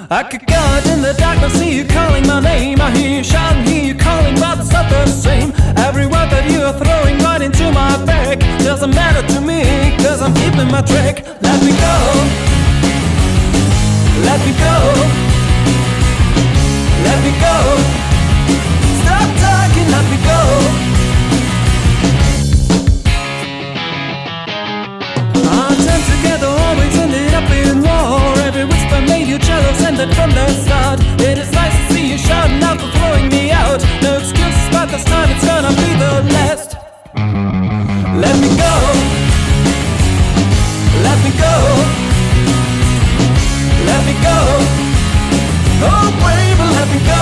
I could go out in the darkness, see you calling my name. I hear you shouting, hear you calling, but it's not the same. Every word that you are throwing right into my back doesn't matter to me, cause I'm keeping my track. Let me go, let me go, let me go. Stop talking, let me go. Our time together always ended up in war. Every whisper made you jealous, ended from the start. It is nice to see you shouting out for throwing me out. No excuses, but this time it's gonna be the last. Let me go, let me go, let me go. Oh baby, let me go.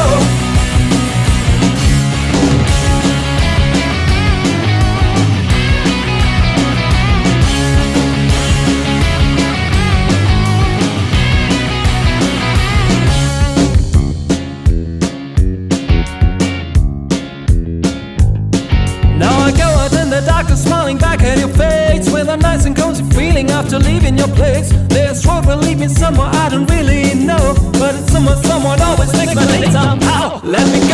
Now I go out in the darkness, smiling back at your face, with a nice and cozy feeling after leaving your place. This road will lead me somewhere I don't really know, but it's somewhere someone always makes my day somehow. Let me